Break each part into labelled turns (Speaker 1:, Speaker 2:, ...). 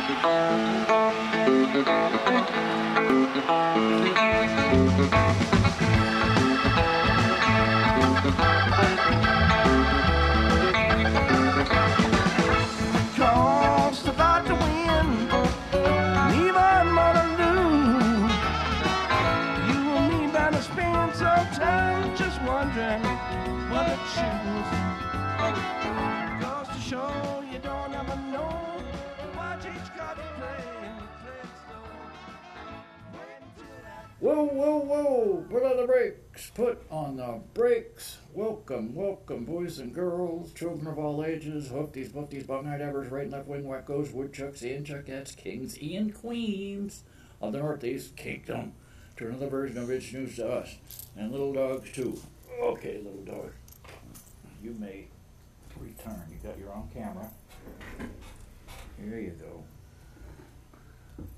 Speaker 1: Cost a lot to win, even more to lose. You and me bound to spend some time just wondering what to choose. Goes to show you don't ever know. Watch each card you play and play it slow. Wait until that.
Speaker 2: Whoa, whoa, whoa! Put on the brakes! Put on the brakes! Welcome, welcome, boys and girls, children of all ages, hoofties, boofties, bug-eyed evers, right and left wing wackos, woodchucks, and chuckettes, kings and queens of the Northeast Kingdom. To another version of It's News to Us. And little dogs, too. Okay, little dog. You may return. You got your own camera. Here you go.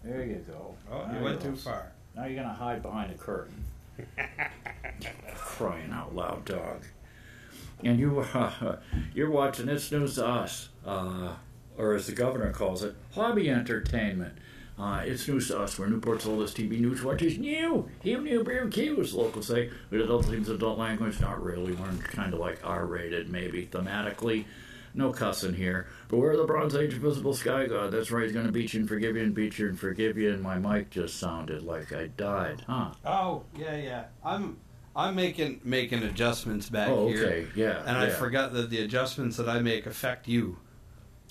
Speaker 2: There you go.
Speaker 3: Oh, you went too far.
Speaker 2: Now you're going to hide behind a curtain. Crying out loud, dog. And you're watching It's News to Us, or as the governor calls it, hobby entertainment. It's News to Us, where Newport's oldest TV news watchers new. New beer cues, locals say. With adult themes, adult language, not really. We're kind of like R-rated, maybe, thematically. No cussing here. But we're the Bronze Age invisible sky god. That's right, he's going to beat you and forgive you and beat you and forgive you. And my mic just sounded like I died, huh?
Speaker 3: Oh, yeah. I'm making adjustments back here.
Speaker 2: Okay, yeah.
Speaker 3: And I forgot that the adjustments that I make affect you.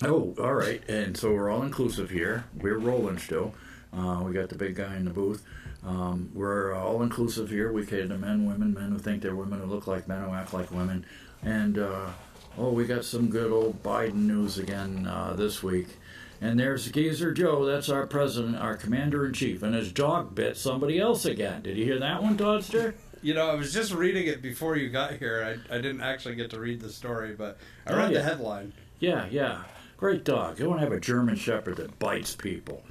Speaker 2: Oh, all right. And so we're all inclusive here. We're rolling still. We got the big guy in the booth. We're all inclusive here. We cater to men who think they're women, who look like men, who act like women. And, we got some good old Biden news again this week. And there's Geezer Joe. That's our president, our commander-in-chief. And his dog bit somebody else again. Did you hear that one, Toddster?
Speaker 3: You know, I was just reading it before you got here. I didn't actually get to read the story, but I read the headline.
Speaker 2: Yeah. Great dog. You want to have a German Shepherd that bites people.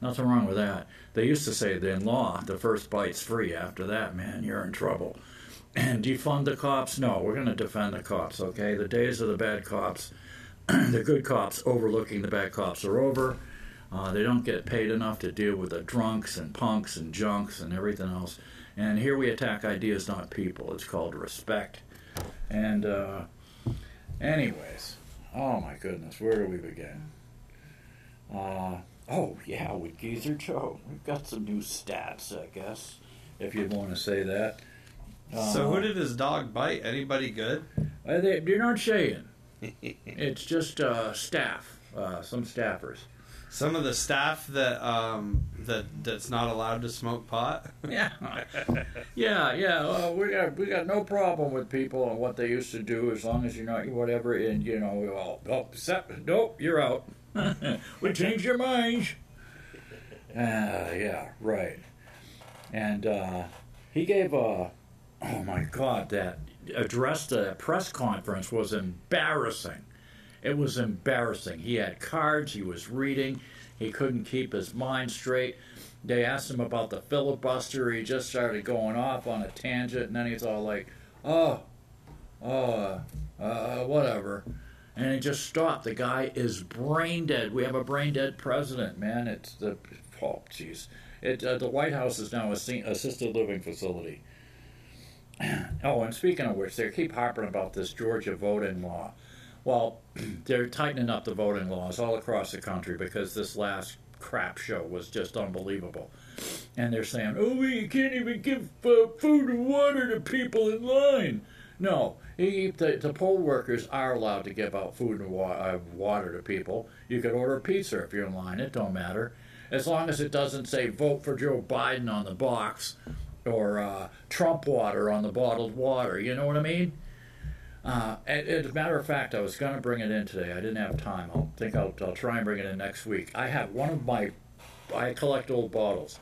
Speaker 2: Nothing wrong with that. They used to say that in law, the first bite's free. After that, man, you're in trouble. And defund the cops? No, we're going to defend the cops, okay? The days of the bad cops, the good cops overlooking the bad cops are over. They don't get paid enough to deal with the drunks and punks and junks and everything else. And here we attack ideas, not people. It's called respect. And, anyways, oh my goodness, where do we begin? With Geezer Joe. We've got some new stats, I guess, if you'd want to say that.
Speaker 3: So who did his dog bite? Anybody good?
Speaker 2: They're not saying. It's just staff, some staffers.
Speaker 3: Some of the staff that's not allowed to smoke pot.
Speaker 2: Yeah. We got no problem with people and what they used to do, as long as you're not whatever. And nope, you're out. We changed your minds. Yeah, right. And he gave oh my God, that address to that press conference was embarrassing. It was embarrassing. He had cards, he was reading, he couldn't keep his mind straight. They asked him about the filibuster, he just started going off on a tangent, and then he's all like, whatever. And he just stopped. The guy is brain dead. We have a brain dead president, man. The White House is now a assisted living facility. Oh, and speaking of which, they keep harping about this Georgia voting law. Well, they're tightening up the voting laws all across the country because this last crap show was just unbelievable. And they're saying, you can't even give food and water to people in line. No, the poll workers are allowed to give out food and water to people. You could order pizza if you're in line. It don't matter. As long as it doesn't say vote for Joe Biden on the box or Trump water on the bottled water. You know what I mean? As a matter of fact, I was going to bring it in today. I didn't have time. I'll try and bring it in next week. I have I collect old bottles.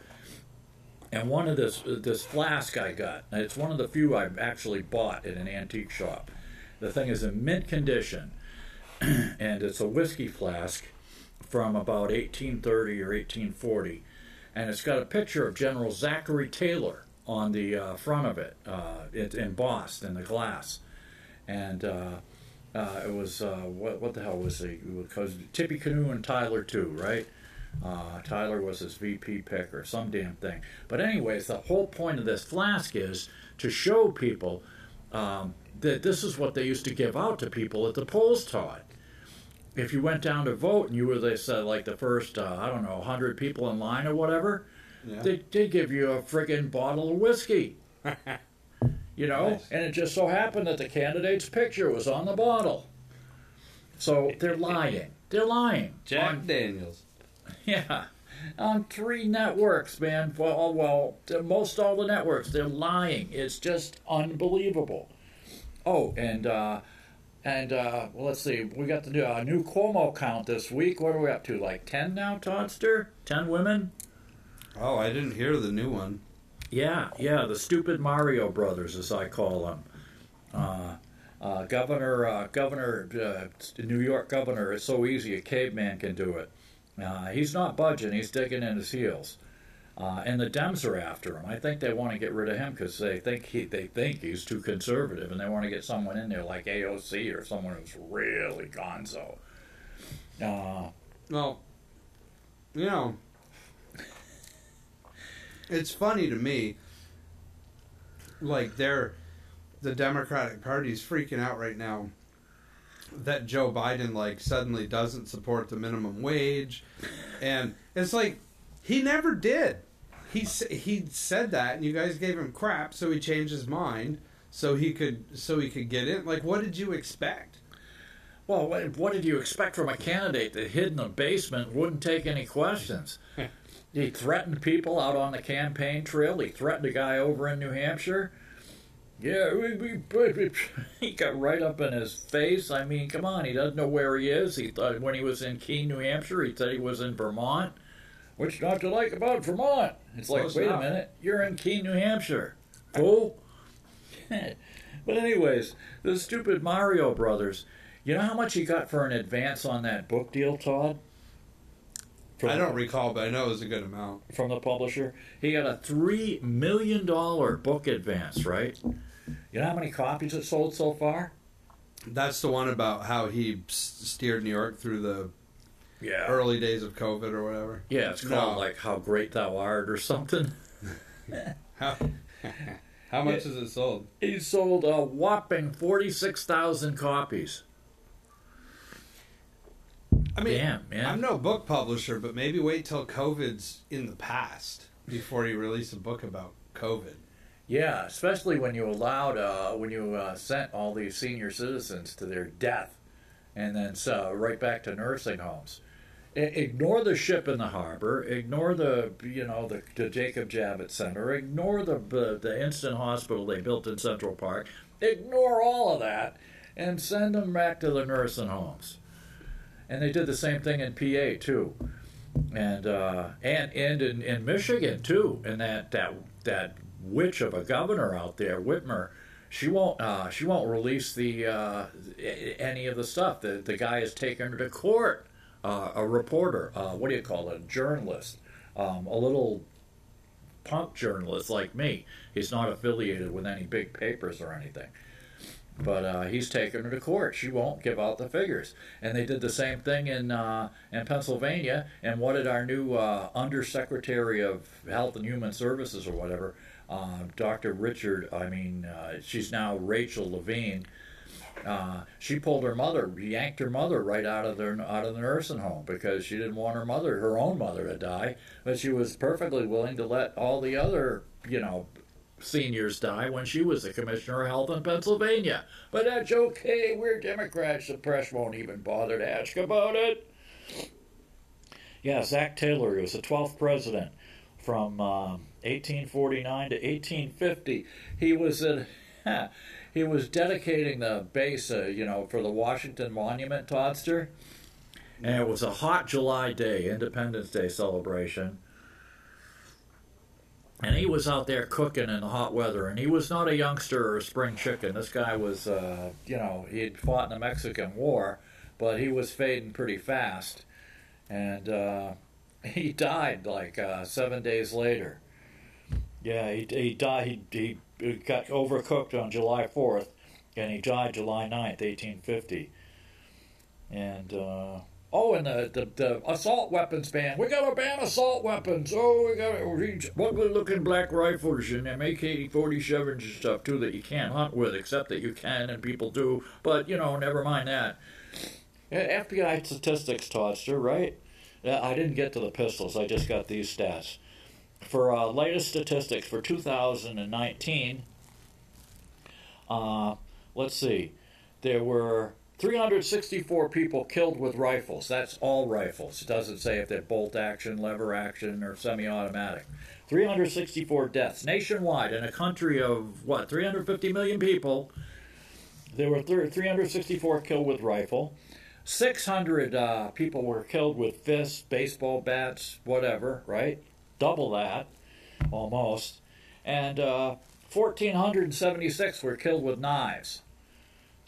Speaker 2: And one of this flask I got, and it's one of the few I've actually bought in an antique shop. The thing is in mint condition, and it's a whiskey flask from about 1830 or 1840, and it's got a picture of General Zachary Taylor on the front of it. It's embossed in the glass, and it was what the hell was it? Because Tippecanoe and Tyler too, right? Tyler was his VP pick or some damn thing. But anyways, the whole point of this flask is to show people that this is what they used to give out to people at the polls, Todd. If you went down to vote and you were, they said, like the first, 100 people in line or whatever,
Speaker 3: Yeah.
Speaker 2: they give you a friggin' bottle of whiskey. You know?
Speaker 3: Nice.
Speaker 2: And it just so happened that the candidate's picture was on the bottle. So they're lying. They're lying.
Speaker 3: Jack Daniels.
Speaker 2: Yeah. On 3 networks, man. Well, most all the networks, they're lying. It's just unbelievable. Oh, and well, let's see. We got the new Cuomo count this week. What are we up to? Like 10 now, Toddster? 10 women?
Speaker 3: Oh, I didn't hear the new one.
Speaker 2: Yeah, the stupid Mario brothers, as I call them. New York governor, it's so easy, a caveman can do it. He's not budging, he's digging in his heels. And the Dems are after him. I think they want to get rid of him because they think he's too conservative, and they want to get someone in there like AOC or someone who's really gonzo.
Speaker 3: Well, you know, it's funny to me, like the Democratic Party's freaking out right now that Joe Biden, like, suddenly doesn't support the minimum wage. And it's like, he never did. He said that, and you guys gave him crap, so he changed his mind so he could get in. Like, what did you expect?
Speaker 2: Well, what did you expect from a candidate that hid in the basement, wouldn't take any questions? He threatened people out on the campaign trail. He threatened a guy over in New Hampshire. Yeah, he got right up in his face. I mean, come on, he doesn't know where he is. He thought when he was in Keene, New Hampshire, he said he was in Vermont. What's not to like about Vermont? It's like, wait a minute, you're in Keene, New Hampshire. Fool. But anyways, the stupid Mario brothers, you know how much he got for an advance on that book deal, Todd?
Speaker 3: I don't recall, but I know it was a good amount.
Speaker 2: From the publisher? He got a $3 million book advance, right? You know how many copies it sold so far?
Speaker 3: That's the one about how he steered New York through the early days of COVID or whatever.
Speaker 2: Yeah, it's called like How Great Thou Art or something.
Speaker 3: How much has it sold?
Speaker 2: He sold a whopping 46,000 copies.
Speaker 3: I mean,
Speaker 2: damn, man.
Speaker 3: I'm no book publisher, but maybe wait till COVID's in the past before you release a book about COVID.
Speaker 2: Yeah, especially when you sent all these senior citizens to their death, and then right back to nursing homes. Ignore the ship in the harbor. Ignore the Jacob Javits Center. Ignore the instant hospital they built in Central Park. Ignore all of that, and send them back to the nursing homes. And they did the same thing in PA too, and in Michigan too. And that witch of a governor out there, Whitmer, she won't release the any of the stuff. The guy has taken her to court. A reporter, what do you call it? A journalist, a little punk journalist like me. He's not affiliated with any big papers or anything. But he's taken her to court. She won't give out the figures. And they did the same thing in Pennsylvania. And what did our new Undersecretary of Health and Human Services or whatever, Dr. Richard, she's now Rachel Levine, she pulled her mother, yanked her mother right out of the nursing home because she didn't want her own mother to die. But she was perfectly willing to let all the other, seniors die when she was the Commissioner of Health in Pennsylvania. But that's okay. We're Democrats. The press won't even bother to ask about it. Yeah, Zach Taylor, he was the 12th president from 1849 to 1850. He was dedicating the base, for the Washington Monument, Toddster. And it was a hot July day, Independence Day celebration. And he was out there cooking in the hot weather, and he was not a youngster or a spring chicken. This guy was, he had fought in the Mexican War, but he was fading pretty fast. And he died like 7 days later. Yeah, he died. He got overcooked on July 4th, and he died July 9th, 1850. And Oh, and the assault weapons ban. We got to ban assault weapons. Oh, we got to ugly-looking black rifles and them AK-47s and stuff, too, that you can't hunt with, except that you can and people do. But, never mind that. FBI statistics, Toddster, right? I didn't get to the pistols. I just got these stats. For latest statistics for 2019, let's see. There were 364 people killed with rifles. That's all rifles. It doesn't say if they're bolt action, lever action, or semi-automatic. 364 deaths nationwide in a country of, 350 million people. There were 364 killed with rifle. 600 people were killed with fists, baseball bats, whatever, right? Double that, almost. And 1,476 were killed with knives.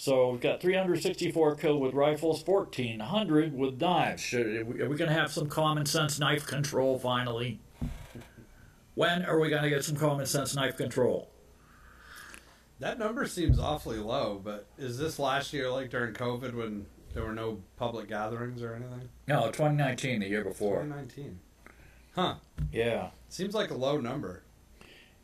Speaker 2: So we've got 364 killed with rifles, 1,400 with knives. Are we going to have some common sense knife control finally? When are we going to get some common sense knife control?
Speaker 3: That number seems awfully low, but is this last year like during COVID when there were no public gatherings or anything?
Speaker 2: No, 2019, the year before.
Speaker 3: 2019. Huh.
Speaker 2: Yeah.
Speaker 3: Seems like a low number.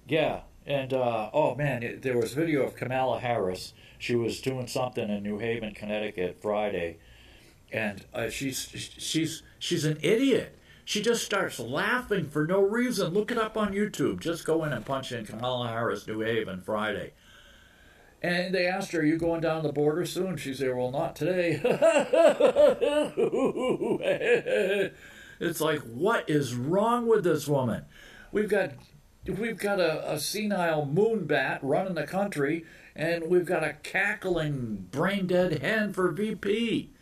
Speaker 2: Yeah. And, oh man, there was video of Kamala Harris. She was doing something in New Haven, Connecticut, Friday. And she's an idiot. She just starts laughing for no reason. Look it up on YouTube. Just go in and punch in Kamala Harris, New Haven, Friday. And they asked her, are you going down the border soon? She said, well, not today. It's like, what is wrong with this woman? We've got a senile moonbat running the country, and we've got a cackling, brain-dead hen for VP.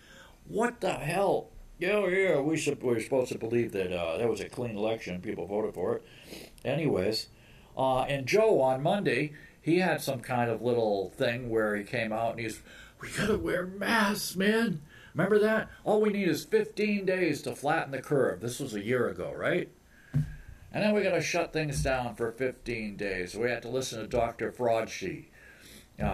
Speaker 2: What the hell? Yeah, we're supposed to believe that that was a clean election. People voted for it. Anyways, and Joe on Monday, he had some kind of little thing where he came out and we gotta wear masks, man. Remember that? All we need is 15 days to flatten the curve. This was a year ago, right? And then we gotta shut things down for 15 days. We had to listen to Dr. Fraudshe. You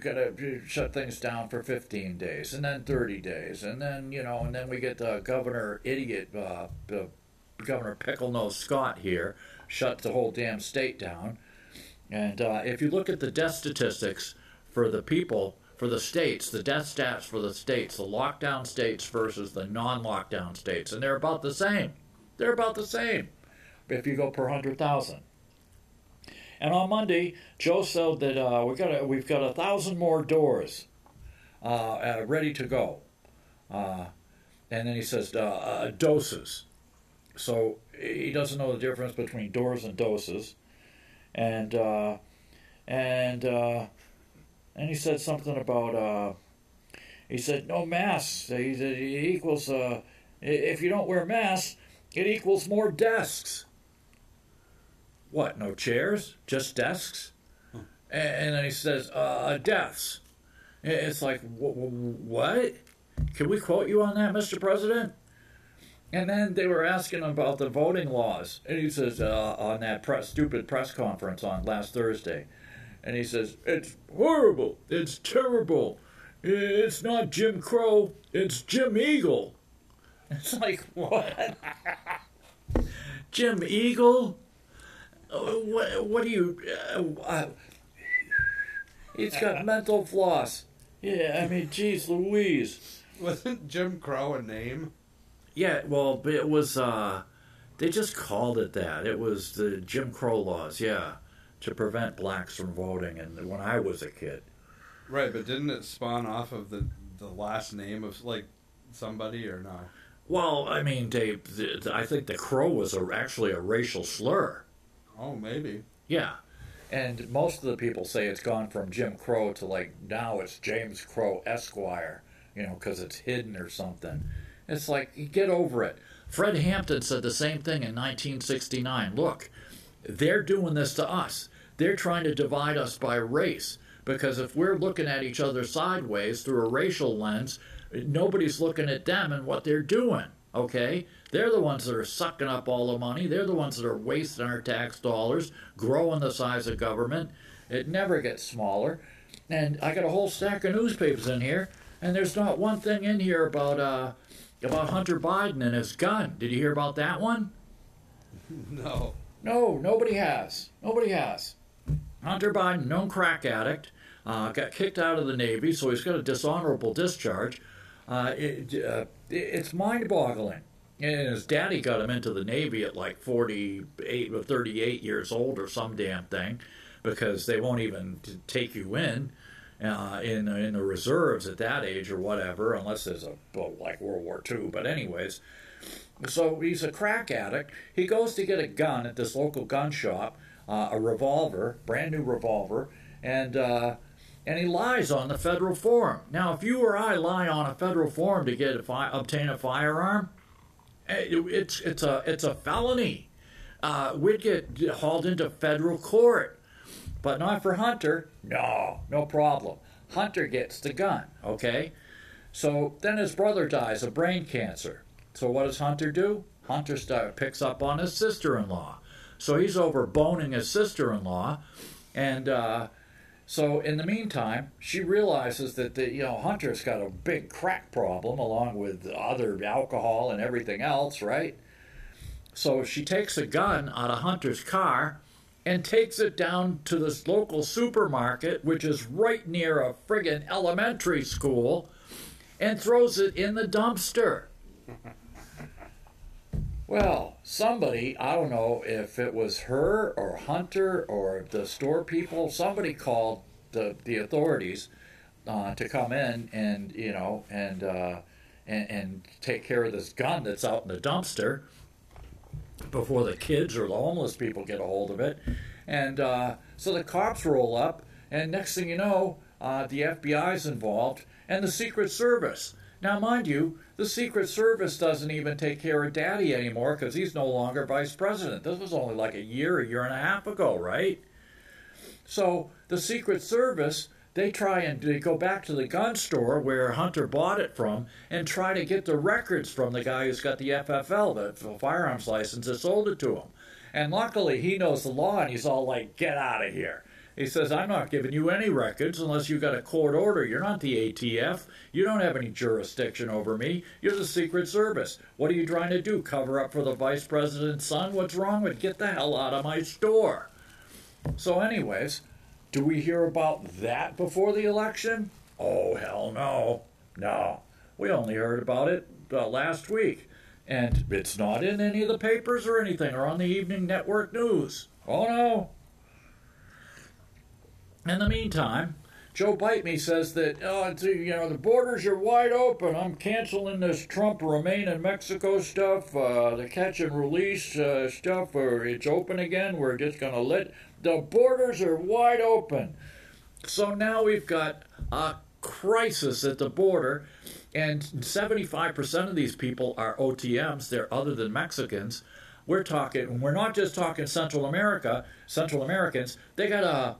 Speaker 2: gotta shut things down for 15 days, and then 30 days, and then, and then we get the Governor Governor Pickle-Nose Scott here, shut the whole damn state down. And if you look at the death statistics for the people, for the states, the death stats for the states, the lockdown states versus the non-lockdown states, and they're about the same. They're about the same if you go per 100,000. And on Monday, Joe said that we've got 1,000 more doors ready to go. And then he says doses. So he doesn't know the difference between doors and doses. And he said something about he said no masks. He said it equals if you don't wear masks, it equals more desks. What, no chairs? Just desks? Huh. And then he says, deaths. It's like, what? Can we quote you on that, Mr. President? And then they were asking about the voting laws. And he says, on that stupid press conference on last Thursday. And he says, it's horrible. It's terrible. It's not Jim Crow. It's Jim Eagle. It's like, what? Jim Eagle? What do you... He's got mental floss. Yeah, I mean, geez Louise.
Speaker 3: Wasn't Jim Crow a name?
Speaker 2: Yeah, well, it was... they just called it that. It was the Jim Crow laws, yeah, to prevent blacks from voting, and when I was a kid.
Speaker 3: Right, but didn't it spawn off of the last name of, like, somebody, or no?
Speaker 2: Well, I mean, I think the Crow was actually a racial slur.
Speaker 3: Oh, maybe.
Speaker 2: Yeah. And most of the people say it's gone from Jim Crow to, like, now it's James Crow Esquire, because it's hidden or something. It's like, get over it. Fred Hampton said the same thing in 1969. Look, they're doing this to us. They're trying to divide us by race. Because if we're looking at each other sideways through a racial lens, nobody's looking at them and what they're doing. Okay? They're the ones that are sucking up all the money. They're the ones that are wasting our tax dollars, growing the size of government. It never gets smaller. And I got a whole stack of newspapers in here. And there's not one thing in here about Hunter Biden and his gun. Did you hear about that one?
Speaker 3: No.
Speaker 2: No, nobody has. Nobody has. Hunter Biden, known crack addict, got kicked out of the Navy, so he's got a dishonorable discharge. It's mind-boggling. And his daddy got him into the Navy at like 48 or 38 years old or some damn thing, because they won't even take you in the reserves at that age or whatever, unless there's like World War II. But anyways, so he's a crack addict. He goes to get a gun at this local gun shop, a revolver, brand new revolver, and he lies on the federal form. Now, if you or I lie on a federal form to obtain a firearm, it's a felony. We'd get hauled into federal court. But not for Hunter. No problem. Hunter gets the gun, okay? So then his brother dies of brain cancer. So what does Hunter do? Hunter picks up on his sister-in-law. So he's over boning his sister-in-law. And so in the meantime, she realizes that Hunter's got a big crack problem along with other alcohol and everything else, right? So she takes a gun out of Hunter's car and takes it down to this local supermarket, which is right near a friggin' elementary school, and throws it in the dumpster. Well, somebody, I don't know if it was her or Hunter or the store people, somebody called the authorities to come in and take care of this gun that's out in the dumpster before the kids or the homeless people get a hold of it. And so the cops roll up, and next thing you know, the FBI's involved, and the Secret Service. Now, mind you, the Secret Service doesn't even take care of Daddy anymore because he's no longer vice president. This was only like a year and a half ago, right? So the Secret Service, they go back to the gun store where Hunter bought it from and try to get the records from the guy who's got the FFL, the firearms license that sold it to him. And luckily, he knows the law, and he's all like, get out of here. He says, I'm not giving you any records unless you got a court order. You're not the ATF. You don't have any jurisdiction over me. You're the Secret Service. What are you trying to do, cover up for the vice president's son? What's wrong with get the hell out of my store? So anyways, do we hear about that before the election? Oh, hell no. No. We only heard about it last week. And it's not in any of the papers or anything, or on the evening network news. Oh, no. In the meantime, Joe Bite Me says that, the borders are wide open. I'm canceling this Trump remain in Mexico stuff, the catch and release stuff, or it's open again. We're just going to let the borders are wide open. So now we've got a crisis at the border, and 75% of these people are OTMs. They're other than Mexicans. We're not just talking Central Americans. They got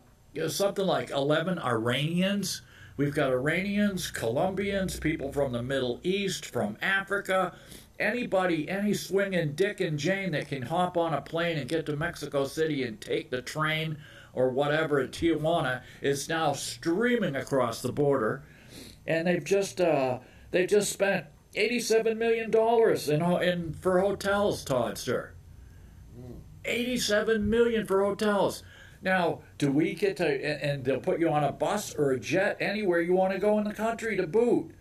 Speaker 2: something like 11 Iranians. We've got Iranians, Colombians, people from the Middle East, from Africa. Anybody, any swinging Dick and Jane that can hop on a plane and get to Mexico City and take the train or whatever at Tijuana is now streaming across the border. And they've just spent $87 million for hotels, Toddster. $87 million for hotels. Now, do we get to, and they'll put you on a bus or a jet anywhere you want to go in the country to boot.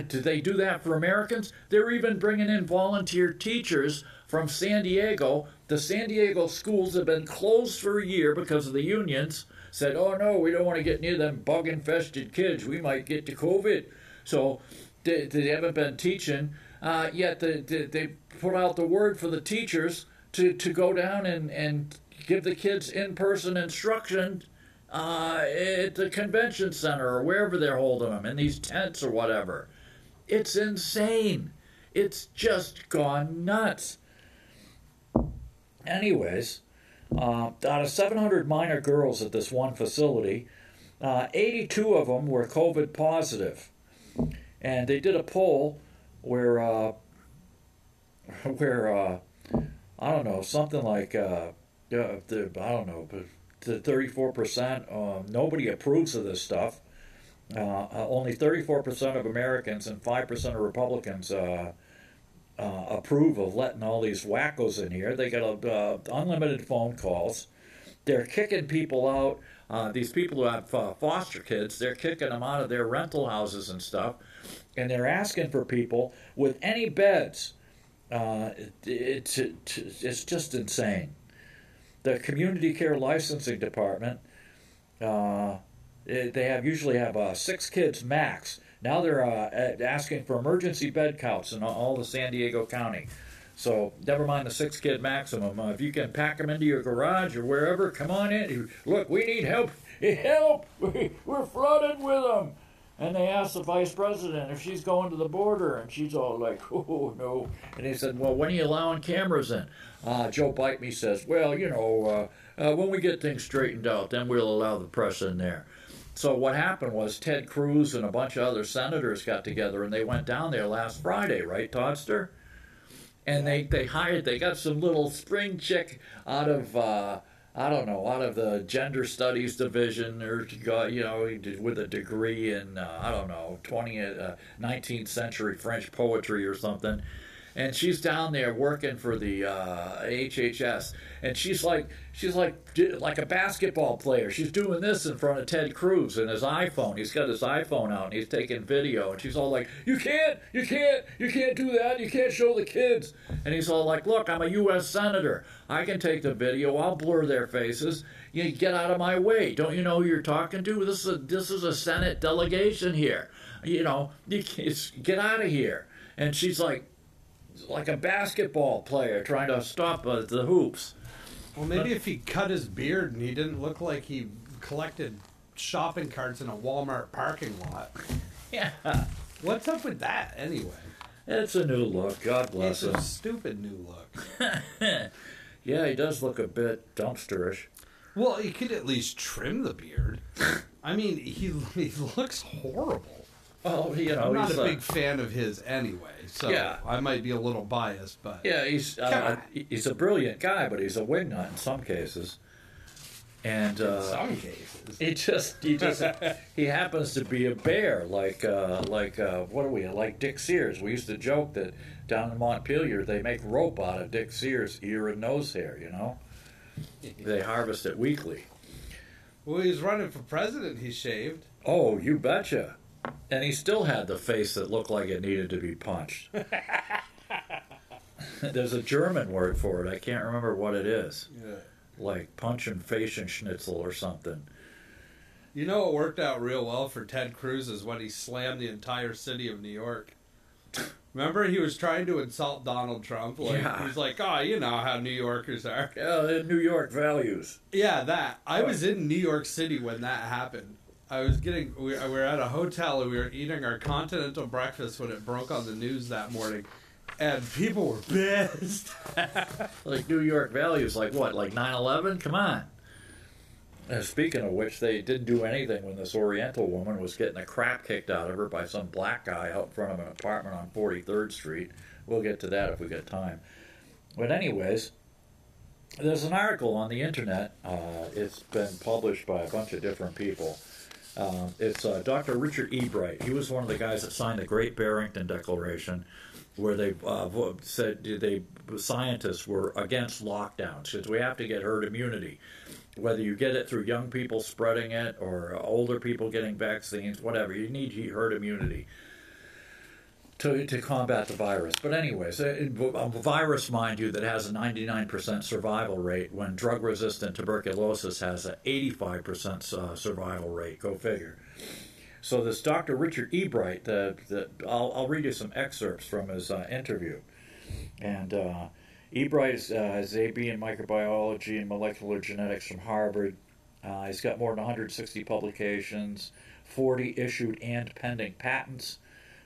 Speaker 2: Do they do that for Americans? They're even bringing in volunteer teachers from San Diego. The San Diego schools have been closed for a year because of the unions. Said, oh no, we don't want to get near them bug-infested kids. We might get to COVID. So they haven't been teaching. Yet they put out the word for the teachers to go down and give the kids in-person instruction at the convention center or wherever they're holding them, in these tents or whatever. It's insane. It's just gone nuts. Anyways, out of 700 minor girls at this one facility, 82 of them were COVID positive. And they did a poll where I don't know, something like, I don't know, but to 34%, nobody approves of this stuff. only 34% of Americans and 5% of Republicans approve of letting all these wackos in here. They get unlimited phone calls. They're kicking people out. These people who have foster kids, they're kicking them out of their rental houses and stuff. And they're asking for people with any beds. It's just insane. The Community Care Licensing Department, they usually have 6 kids max. Now they're asking for emergency bed counts in all the San Diego County. So never mind the 6-kid maximum. If you can pack them into your garage or wherever, come on in. Look, we need help. Help! We're flooded with them. And they asked the vice president if she's going to the border, and she's all like, oh, no. And he said, well, when are you allowing cameras in? Joe Biden says, well, when we get things straightened out, then we'll allow the press in there. So what happened was Ted Cruz and a bunch of other senators got together, and they went down there last Friday, right, Toddster? And they got some little spring chick out of out of the gender studies division, or with a degree in 19th century French poetry or something. And she's down there working for the HHS, and she's like a basketball player. She's doing this in front of Ted Cruz and his iPhone. He's got his iPhone out and he's taking video, and she's all like, you can't do that. You can't show the kids. And he's all like, look, I'm a U.S. senator. I can take the video. I'll blur their faces. You get out of my way. Don't you know who you're talking to? This is a Senate delegation here. Get out of here. And she's like a basketball player trying to stop the hoops.
Speaker 3: Well, maybe if he cut his beard and he didn't look like he collected shopping carts in a Walmart parking lot.
Speaker 2: Yeah.
Speaker 3: What's up with that, anyway?
Speaker 2: It's a new look. God bless him.
Speaker 3: It's a stupid new look.
Speaker 2: Yeah, he does look a bit dumpsterish.
Speaker 3: Well, he could at least trim the beard. I mean, he looks horrible.
Speaker 2: Well,
Speaker 3: I'm not a big fan of his anyway, so
Speaker 2: yeah.
Speaker 3: I might be a little biased, but
Speaker 2: yeah, he's a brilliant guy, but he's a wingnut in some cases. And
Speaker 3: in some cases,
Speaker 2: he happens to be a bear, like Dick Sears. We used to joke that down in Montpelier they make rope out of Dick Sears' ear and nose hair. They harvest it weekly.
Speaker 3: Well, he was running for president. He shaved.
Speaker 2: Oh, you betcha. And he still had the face that looked like it needed to be punched. There's a German word for it. I can't remember what it is.
Speaker 3: Yeah.
Speaker 2: Like punch and face and schnitzel or something.
Speaker 3: You know what worked out real well for Ted Cruz is when he slammed the entire city of New York. Remember, he was trying to insult Donald Trump.
Speaker 2: Yeah.
Speaker 3: He's like, oh, you know how New Yorkers are.
Speaker 2: Yeah, they're New York values.
Speaker 3: Yeah, that. I was in New York City when that happened. We were at a hotel and we were eating our continental breakfast when it broke on the news that morning, and people were pissed.
Speaker 2: Like New York values, like what, like 9/11? Come on. And speaking of which, they didn't do anything when this Oriental woman was getting the crap kicked out of her by some black guy out in front of an apartment on 43rd Street. We'll get to that if we get time. But anyways, there's an article on the internet. It's been published by a bunch of different people. It's Dr. Richard E. Bright. He was one of the guys that signed the Great Barrington Declaration, where they said scientists were against lockdowns because we have to get herd immunity. Whether you get it through young people spreading it or older people getting vaccines, whatever, you need herd immunity to combat the virus. But anyways, a virus, mind you, that has a 99% survival rate when drug-resistant tuberculosis has an 85% survival rate. Go figure. So this Dr. Richard E. Bright, I'll read you some excerpts from his interview. And E. Bright has A.B. in microbiology and molecular genetics from Harvard. He's got more than 160 publications, 40 issued and pending patents.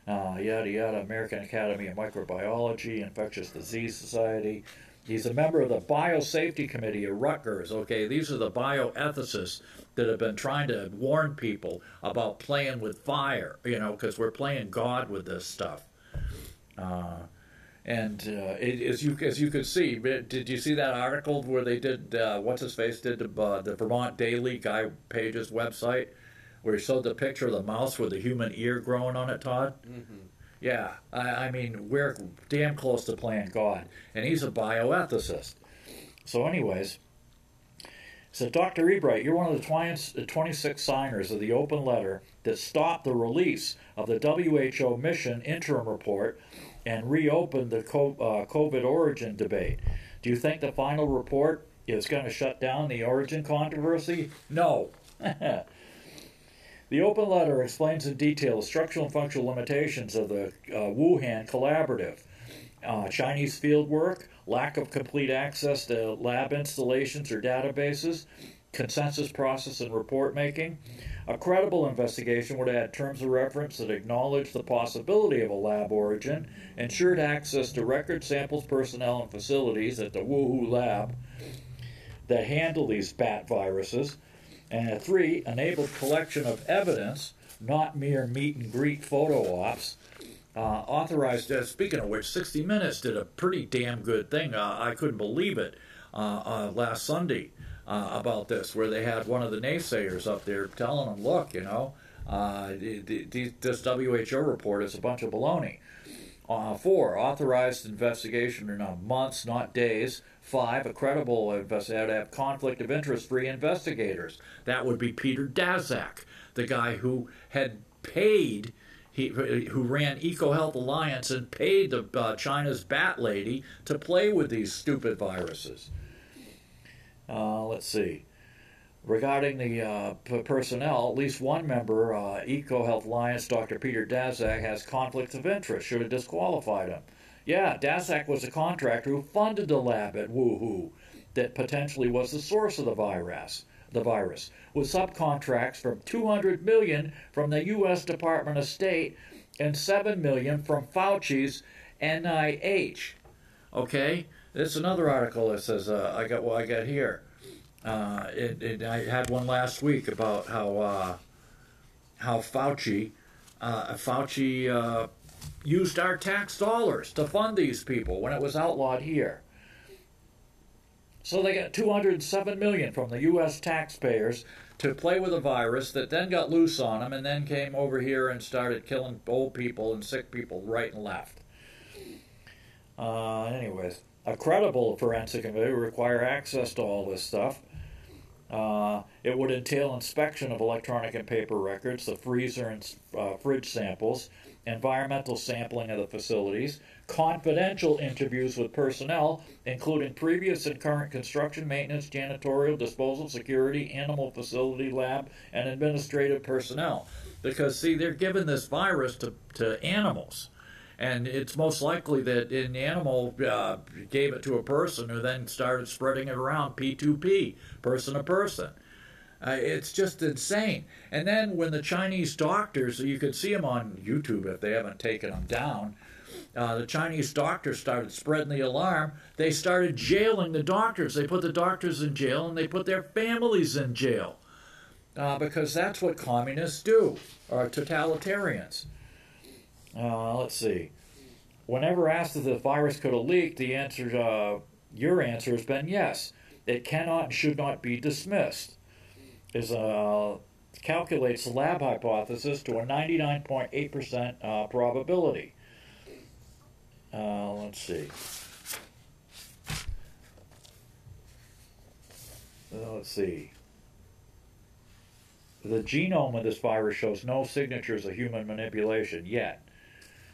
Speaker 2: Yada yada, American Academy of Microbiology, Infectious Disease Society. He's a member of the Biosafety Committee at Rutgers. Okay, these are the bioethicists that have been trying to warn people about playing with fire, because we're playing God with this stuff. As you could see, did you see that article where they did, what's-his-face did the Vermont Daily Guy Page's website? where he showed the picture of the mouse with the human ear growing on it, Todd?
Speaker 3: Mm-hmm.
Speaker 2: Yeah, I mean, we're damn close to playing God, and he's a bioethicist. So anyways, so Dr. Ebright, you're one of the 26 signers of the open letter that stopped the release of the WHO mission interim report and reopened the COVID origin debate. Do you think the final report is going to shut down the origin controversy? No. The open letter explains in detail the structural and functional limitations of the Wuhan collaborative, Chinese field work, lack of complete access to lab installations or databases, consensus process and report making. A credible investigation would add terms of reference that acknowledge the possibility of a lab origin, ensured access to record samples, personnel, and facilities at the Wuhan lab that handle these bat viruses, and 3, enabled collection of evidence, not mere meet and greet photo ops. Authorized, speaking of which, 60 Minutes did a pretty damn good thing. I couldn't believe it last Sunday about this, where they had one of the naysayers up there telling them, look, you know, this WHO report is a bunch of baloney. 4, authorized investigation in months, not days. 5, a credible investigator to have conflict of interest-free investigators. That would be Peter Daszak, the guy who had paid, who ran EcoHealth Alliance and paid the China's bat lady to play with these stupid viruses. Let's see. Regarding the personnel, at least one member, EcoHealth Alliance, Dr. Peter Daszak, has conflicts of interest, should have disqualified him. Yeah, Daszak was a contractor who funded the lab at Wuhan that potentially was the source of the virus, with subcontracts from $200 million from the U.S. Department of State and $7 million from Fauci's NIH. Okay, there's another article that says I got here. I had one last week about how Fauci used our tax dollars to fund these people when it was outlawed here. So they got $207 million from the U.S. taxpayers to play with a virus that then got loose on them and then came over here and started killing old people and sick people right and left. Anyways, a credible forensic committee would require access to all this stuff. It would entail inspection of electronic and paper records, the freezer and fridge samples, environmental sampling of the facilities, confidential interviews with personnel, including previous and current construction, maintenance, janitorial, disposal, security, animal facility, lab, and administrative personnel. Because, see, they're giving this virus to animals. And it's most likely that an animal gave it to a person who then started spreading it around, P2P, person to person. It's just insane. And then when the Chinese doctors, you could see them on YouTube if they haven't taken them down, the Chinese doctors started spreading the alarm. They started jailing the doctors. They put the doctors in jail and they put their families in jail. Because that's what communists do, or totalitarians. Let's see. Whenever asked if the virus could have leaked, the answer, your answer has been yes. It cannot and should not be dismissed. Calculates the lab hypothesis to a 99.8% probability. Let's see. Let's see. The genome of this virus shows no signatures of human manipulation yet.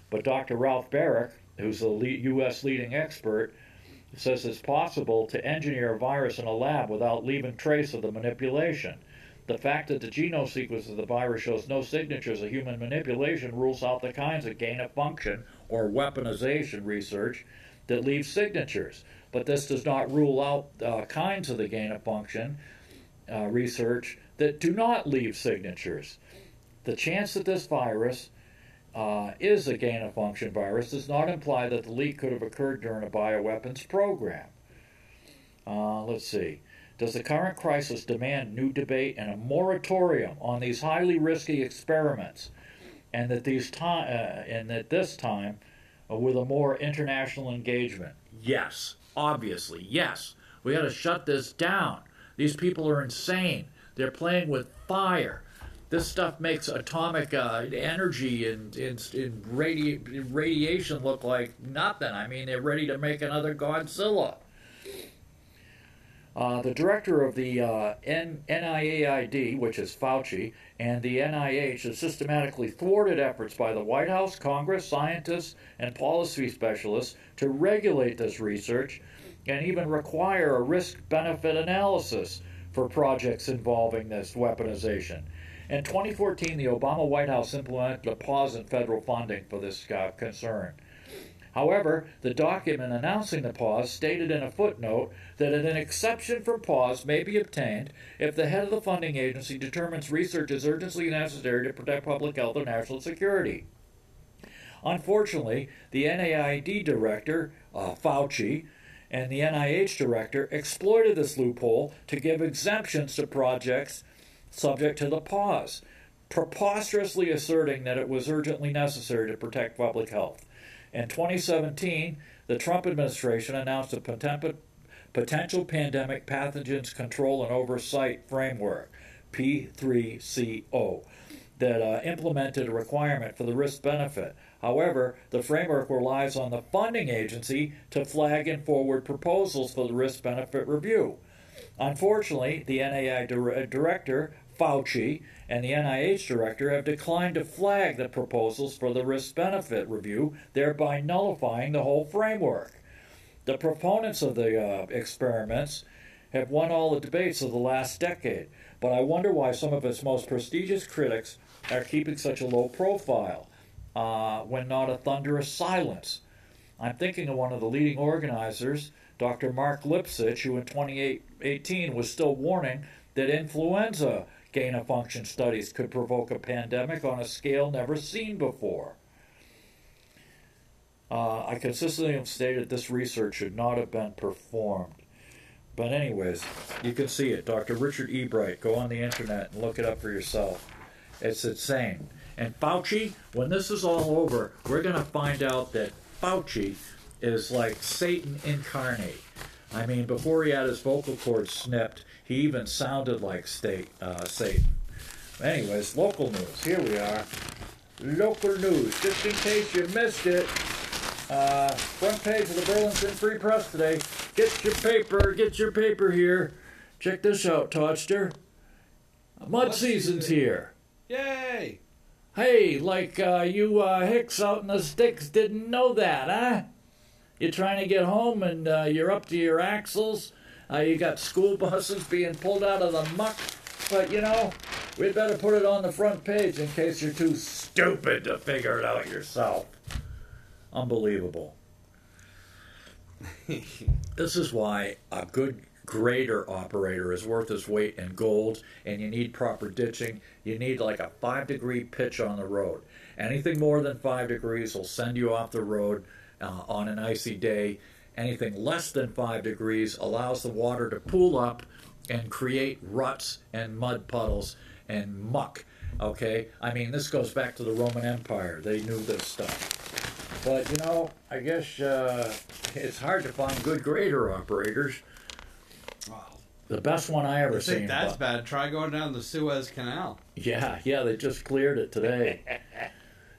Speaker 2: But Dr. Ralph Barrick, who's a U.S. leading expert, says it's possible to engineer a virus in a lab without leaving trace of the manipulation. The fact that the genome sequence of the virus shows no signatures of human manipulation rules out the kinds of gain-of-function or weaponization research that leave signatures. But this does not rule out kinds of the gain-of-function research that do not leave signatures. The chance that this virus is a gain-of-function virus does not imply that the leak could have occurred during a bioweapons program. Let's see. Does the current crisis demand new debate and a moratorium on these highly risky experiments, and that this time with a more international engagement? Yes, obviously, yes. We got to shut this down. These people are insane. They're playing with fire. This stuff makes atomic energy and radiation look like nothing. I mean, they're ready to make another Godzilla. The director of the NIAID, which is Fauci, and the NIH has systematically thwarted efforts by the White House, Congress, scientists, and policy specialists to regulate this research and even require a risk-benefit analysis for projects involving this weaponization. In 2014, the Obama White House implemented a pause in federal funding for this concern. However, the document announcing the pause stated in a footnote that an exception for pause may be obtained if the head of the funding agency determines research is urgently necessary to protect public health or national security. Unfortunately, the NIAID director, Fauci, and the NIH director exploited this loophole to give exemptions to projects subject to the pause, preposterously asserting that it was urgently necessary to protect public health. In 2017, the Trump administration announced a potential pandemic pathogens control and oversight framework, P3CO, that implemented a requirement for the risk-benefit. However, the framework relies on the funding agency to flag and forward proposals for the risk-benefit review. Unfortunately, the NIAID director, Fauci, and the NIH director have declined to flag the proposals for the risk-benefit review, thereby nullifying the whole framework. The proponents of the experiments have won all the debates of the last decade, but I wonder why some of its most prestigious critics are keeping such a low profile when not a thunderous silence. I'm thinking of one of the leading organizers, Dr. Mark Lipsitch, who in 2018 was still warning that influenza gain-of-function studies could provoke a pandemic on a scale never seen before. I consistently have stated this research should not have been performed. But anyways, you can see it. Dr. Richard Ebright. Go on the internet and look it up for yourself. It's insane. And Fauci, when this is all over, we're going to find out that Fauci is like Satan incarnate. I mean, before he had his vocal cords snipped, he even sounded like Satan. Anyways, local news. Here we are. Local news. Just in case you missed it, front page of the Burlington Free Press today. Get your paper here. Check this out, Toddster. Mud season's here.
Speaker 3: Yay!
Speaker 2: Hey, like you hicks out in the sticks didn't know that, huh? You're trying to get home and you're up to your axles. You got school buses being pulled out of the muck. But, you know, we'd better put it on the front page in case you're too stupid to figure it out yourself. Unbelievable. This is why a good grader operator is worth his weight in gold, and you need proper ditching. You need like a 5-degree pitch on the road. Anything more than 5 degrees will send you off the road on an icy day. Anything less than 5 degrees allows the water to pool up and create ruts and mud puddles and muck. Okay? I mean, this goes back to the Roman Empire. They knew this stuff. But, you know, I guess it's hard to find good grader operators.
Speaker 3: Wow.
Speaker 2: The best one I ever
Speaker 3: You think
Speaker 2: seen.
Speaker 3: that's bad? Try going down the Suez Canal.
Speaker 2: Yeah, they just cleared it today.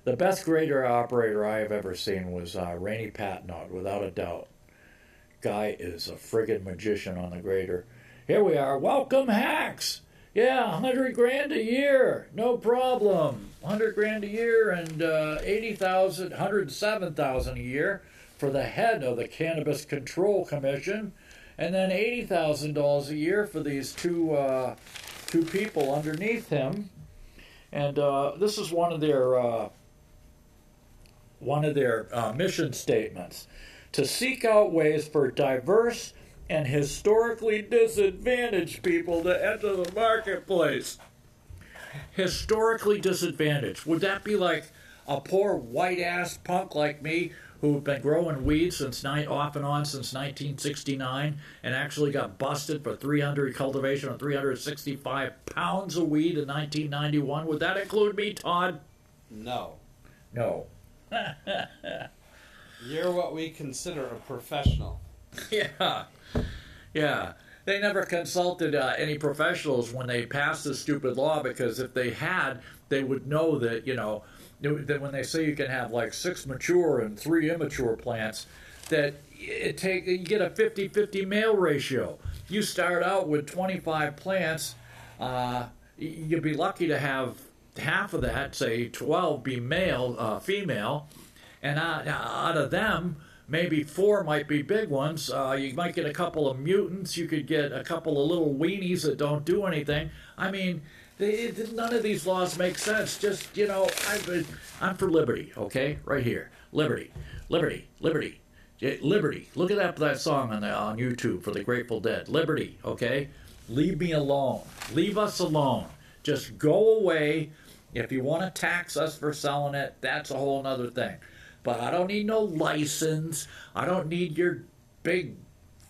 Speaker 2: The best grader operator I have ever seen was Rainey Patnod, without a doubt. Guy is a friggin' magician on the grader. Here we are. Welcome, hacks! Yeah, $100,000 a year. No problem. $100,000 a year and $80,000, $107,000 a year for the head of the Cannabis Control Commission, and then $80,000 a year for these two people underneath him. And this is one of their mission statements: to seek out ways for diverse and historically disadvantaged people to enter the marketplace. Historically disadvantaged. Would that be like a poor white-ass punk like me who've been growing weed off and on since 1969 and actually got busted for cultivation of 365 pounds of weed in 1991? Would that include me, Todd?
Speaker 3: No.
Speaker 2: No.
Speaker 3: You're what we consider a professional.
Speaker 2: Yeah. they never consulted any professionals when they passed this stupid law, because if they had, they would know that, that when they say you can have like 6 mature and 3 immature plants, that you get a 50-50 male ratio. You start out with 25 plants, you'd be lucky to have half of that, say 12, be female, and out of them, maybe 4 might be big ones. You might get a couple of mutants. You could get a couple of little weenies that don't do anything. I mean, none of these laws make sense. Just, I'm for liberty, okay? Right here. Liberty. Liberty. Liberty. Liberty. Look at that song on YouTube for the Grateful Dead. Liberty, okay? Leave me alone. Leave us alone. Just go away. If you want to tax us for selling it, that's a whole other thing. But I don't need no license. I don't need your big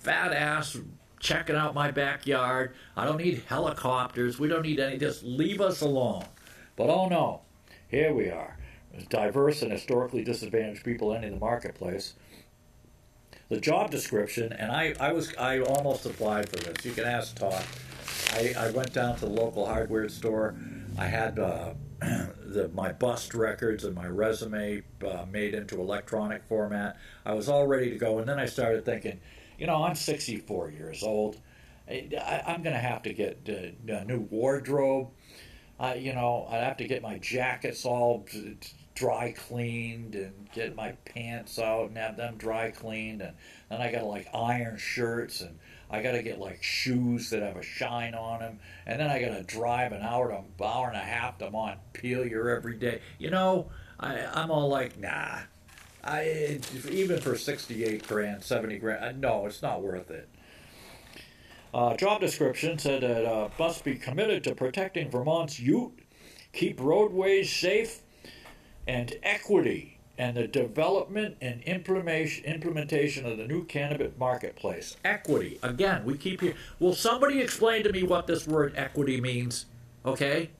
Speaker 2: fat ass checking out my backyard. I don't need helicopters. We don't need any. Just leave us alone. But oh no, here we are. Diverse and historically disadvantaged people entering the marketplace. The job description, and I almost applied for this. You can ask Todd. I went down to the local hardware store. I had my bust records and my resume made into electronic format. I was all ready to go, and then I started thinking, I'm 64 years old. I'm going to have to get a new wardrobe. I'd have to get my jackets all dry cleaned and get my pants out and have them dry cleaned, and then I got to iron shirts, and I got to get shoes that have a shine on them, and then I got to drive an hour and a half to Montpelier every day. I'm all nah. Even for 68 grand, 70 grand, no, it's not worth it. Job description said that must be committed to protecting Vermont's youth, keep roadways safe, and equity, and the development and implementation of the new cannabis marketplace. Equity. Again, we keep here. Will somebody explain to me what this word equity means? Okay?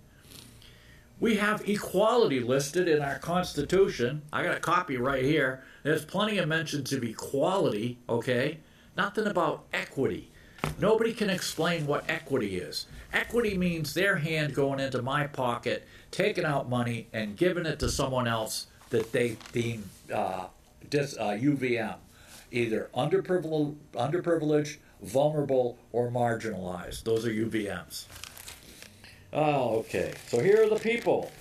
Speaker 2: We have equality listed in our Constitution. I got a copy right here. There's plenty of mentions of equality, okay? Nothing about equity. Nobody can explain what equity is. Equity means their hand going into my pocket, taking out money, and giving it to someone else that they deem UVM, either underprivileged, vulnerable, or marginalized. Those are UVMs. Okay, so here are the people.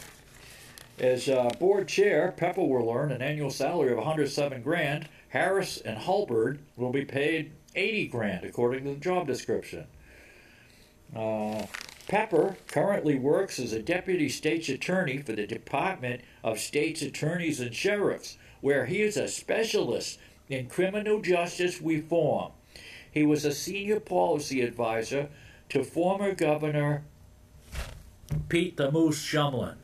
Speaker 2: As board chair, Pepper will earn an annual salary of 107 grand. Harris and Hulbert will be paid 80 grand, according to the job description. Pepper currently works as a deputy state's attorney for the Department of State's Attorneys and Sheriffs, where he is a specialist in criminal justice reform. He was a senior policy advisor to former Governor Pete the Moose Shumlin.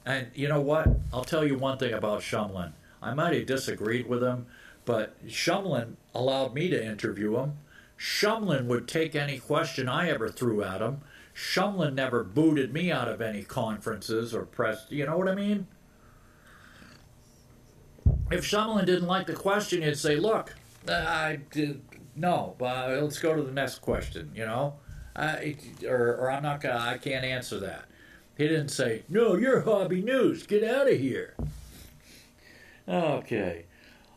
Speaker 2: And you know what? I'll tell you one thing about Shumlin. I might have disagreed with him, but Shumlin allowed me to interview him. Shumlin would take any question I ever threw at him. Shumlin never booted me out of any conferences or press. You know what I mean? If Shumlin didn't like the question, he'd say, look, let's go to the next question, or I'm not gonna, I can't answer that. He didn't say, no, you're hobby news, get out of here. Okay.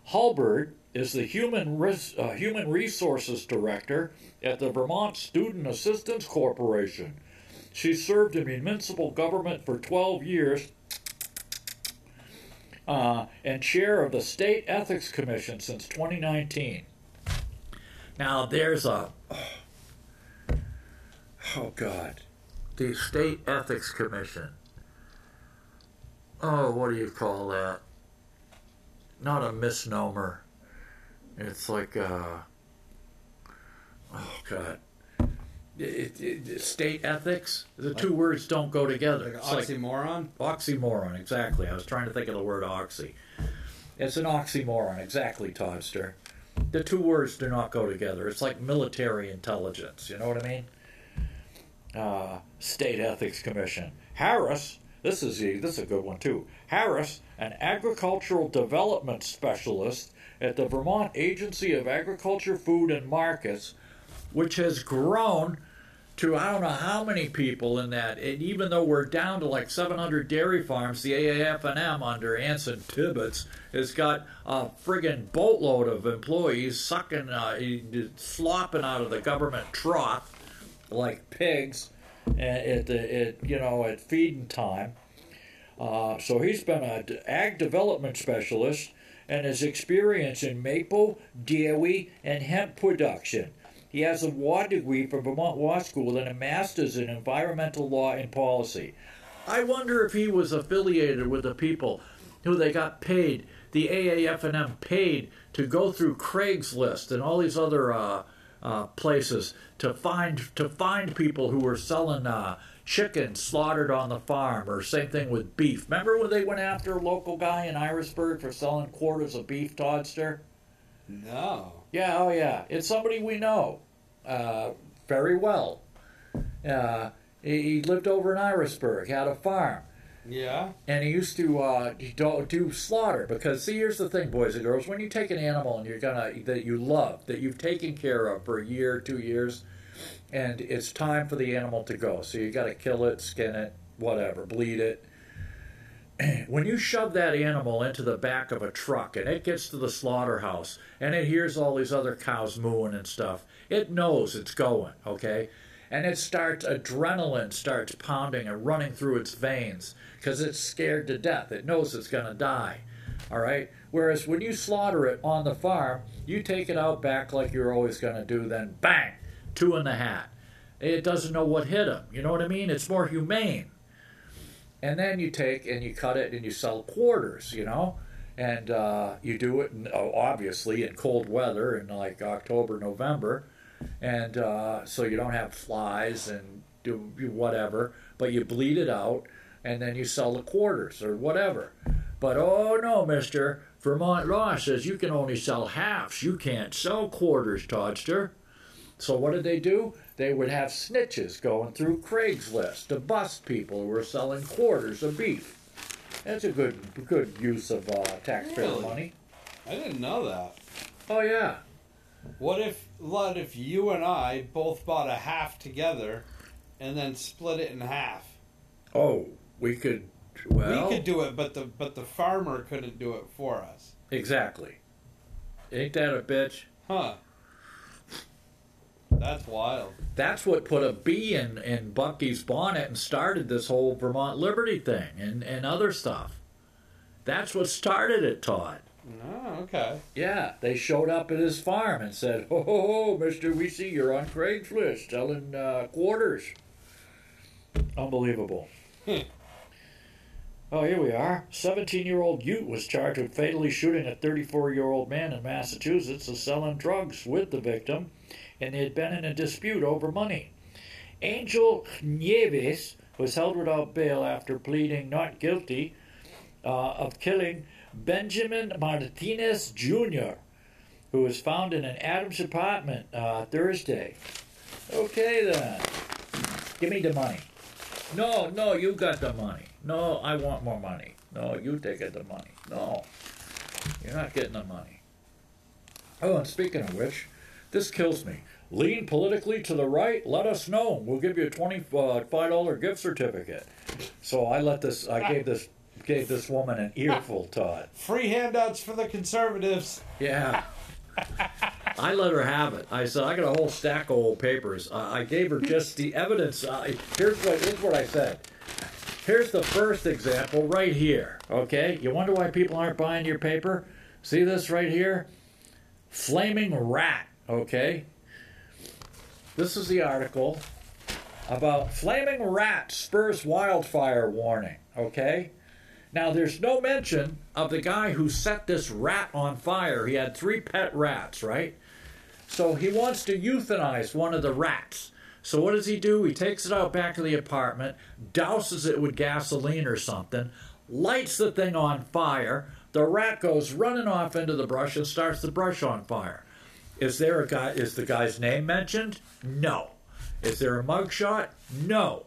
Speaker 2: Hulbert is the Human Resources Director at the Vermont Student Assistance Corporation. She served in municipal government for 12 years and chair of the State Ethics Commission since 2019. Now, there's the State Ethics Commission. Oh, what do you call that? Not a misnomer. It's like, state ethics? The two words don't go together.
Speaker 3: Like an oxymoron?
Speaker 2: Oxymoron, exactly. I was trying to think of the word oxy. It's an oxymoron, exactly, Toddster. The two words do not go together. It's like military intelligence, you know what I mean? State Ethics Commission. Harris, this is a good one too. Harris, an agricultural development specialist at the Vermont Agency of Agriculture, Food, and Markets, which has grown to I don't know how many people in that. And even though we're down to like 700 dairy farms, the AAF&M under Anson Tibbetts has got a friggin' boatload of employees sucking, slopping out of the government trough like pigs at feeding time. So he's been an ag development specialist and has experience in maple, dairy, and hemp production. He has a law degree from Vermont Law School and a master's in environmental law and policy. I wonder if he was affiliated with the people who they got paid, the AAF&M paid to go through Craigslist and all these other places to find people who were selling chicken slaughtered on the farm, or same thing with beef. Remember when they went after a local guy in Irisburg for selling quarters of beef, Toddster?
Speaker 3: No.
Speaker 2: Yeah, oh yeah. It's somebody we know very well. He lived over in Irisburg, had a farm.
Speaker 3: Yeah.
Speaker 2: And he used to do slaughter, because see, here's the thing, boys and girls, when you take an animal and that you love, that you've taken care of for a year, 2 years, and it's time for the animal to go. So you got to kill it, skin it, whatever, bleed it. When you shove that animal into the back of a truck and it gets to the slaughterhouse and it hears all these other cows mooing and stuff, it knows it's going, okay? And adrenaline starts pounding and running through its veins because it's scared to death. It knows it's going to die, all right? Whereas when you slaughter it on the farm, you take it out back like you're always going to do, then bang, 2 in the hat. It doesn't know what hit him. You know what I mean? It's more humane. And then you take and you cut it and you sell quarters, and you do it, obviously, in cold weather in like October, November, and so you don't have flies and do whatever, but you bleed it out and then you sell the quarters or whatever. But oh no, mister, Vermont law says you can only sell halves. You can't sell quarters, Toddster. So what did they do? They would have snitches going through Craigslist to bust people who were selling quarters of beef. That's a good use of taxpayer money.
Speaker 3: I didn't know that.
Speaker 2: Oh yeah.
Speaker 3: What if you and I both bought a half together and then split it in half?
Speaker 2: Oh, we could. Well,
Speaker 3: we could do it, but the farmer couldn't do it for us.
Speaker 2: Exactly. Ain't that a bitch?
Speaker 3: Huh. That's wild.
Speaker 2: That's what put a bee in Bucky's bonnet and started this whole Vermont Liberty thing and other stuff. That's what started it, Todd.
Speaker 3: Oh, okay.
Speaker 2: Yeah, they showed up at his farm and said, ho, mister, we see you're on Craigslist selling quarters. Unbelievable. Oh, here we are. 17-year-old Ute was charged with fatally shooting a 34-year-old man in Massachusetts and selling drugs with the victim, and they had been in a dispute over money. Angel Nieves was held without bail after pleading not guilty of killing Benjamin Martinez Jr., who was found in an Adams apartment Thursday. Okay, then. Give me the money. No, you got the money. No, I want more money. No, you take the money. No, you're not getting the money. Oh, and speaking of which, this kills me. Lean politically to the right? Let us know. We'll give you a $25 gift certificate. So I gave this woman an earful, Todd.
Speaker 3: Free handouts for the conservatives.
Speaker 2: Yeah. I let her have it. I said, I got a whole stack of old papers. I gave her just the evidence. Here's what I said. Here's the first example right here. Okay? You wonder why people aren't buying your paper? See this right here? Flaming rat. Okay? This is the article about flaming rat spurs wildfire warning. Okay? Now, there's no mention of the guy who set this rat on fire. He had 3 pet rats, right? So he wants to euthanize one of the rats. So what does he do? He takes it out back to the apartment, douses it with gasoline or something, lights the thing on fire. The rat goes running off into the brush and starts the brush on fire. Is the guy's name mentioned? No. Is there a mugshot? No.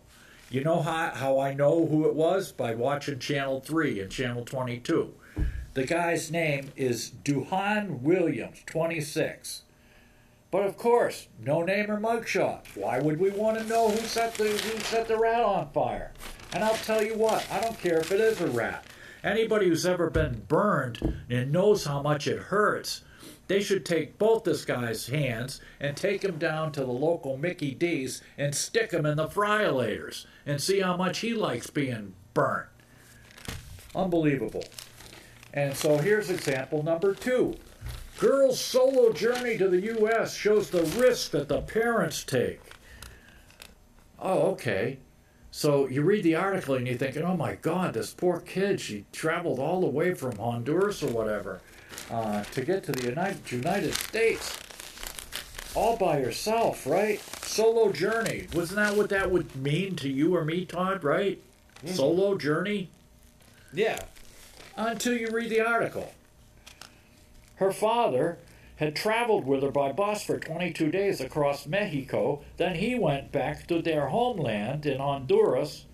Speaker 2: You know how I know who it was? By watching Channel 3 and Channel 22. The guy's name is Duhan Williams, 26. But of course, no name or mugshot. Why would we want to know who set the rat on fire? And I'll tell you what, I don't care if it is a rat. Anybody who's ever been burned and knows how much it hurts, they should take both this guy's hands and take him down to the local Mickey D's and stick him in the fryolators and see how much he likes being burnt. Unbelievable. And so here's example number 2. Girl's solo journey to the U.S. shows the risk that the parents take. Oh, okay. So you read the article and you're thinking, oh my God, this poor kid, she traveled all the way from Honduras or whatever to get to the United States. All by herself, right? Solo journey. Wasn't that what that would mean to you or me, Todd, right? Mm-hmm. Solo journey?
Speaker 3: Yeah.
Speaker 2: Until you read the article. Her father had traveled with her by bus for 22 days across Mexico. Then he went back to their homeland in Honduras,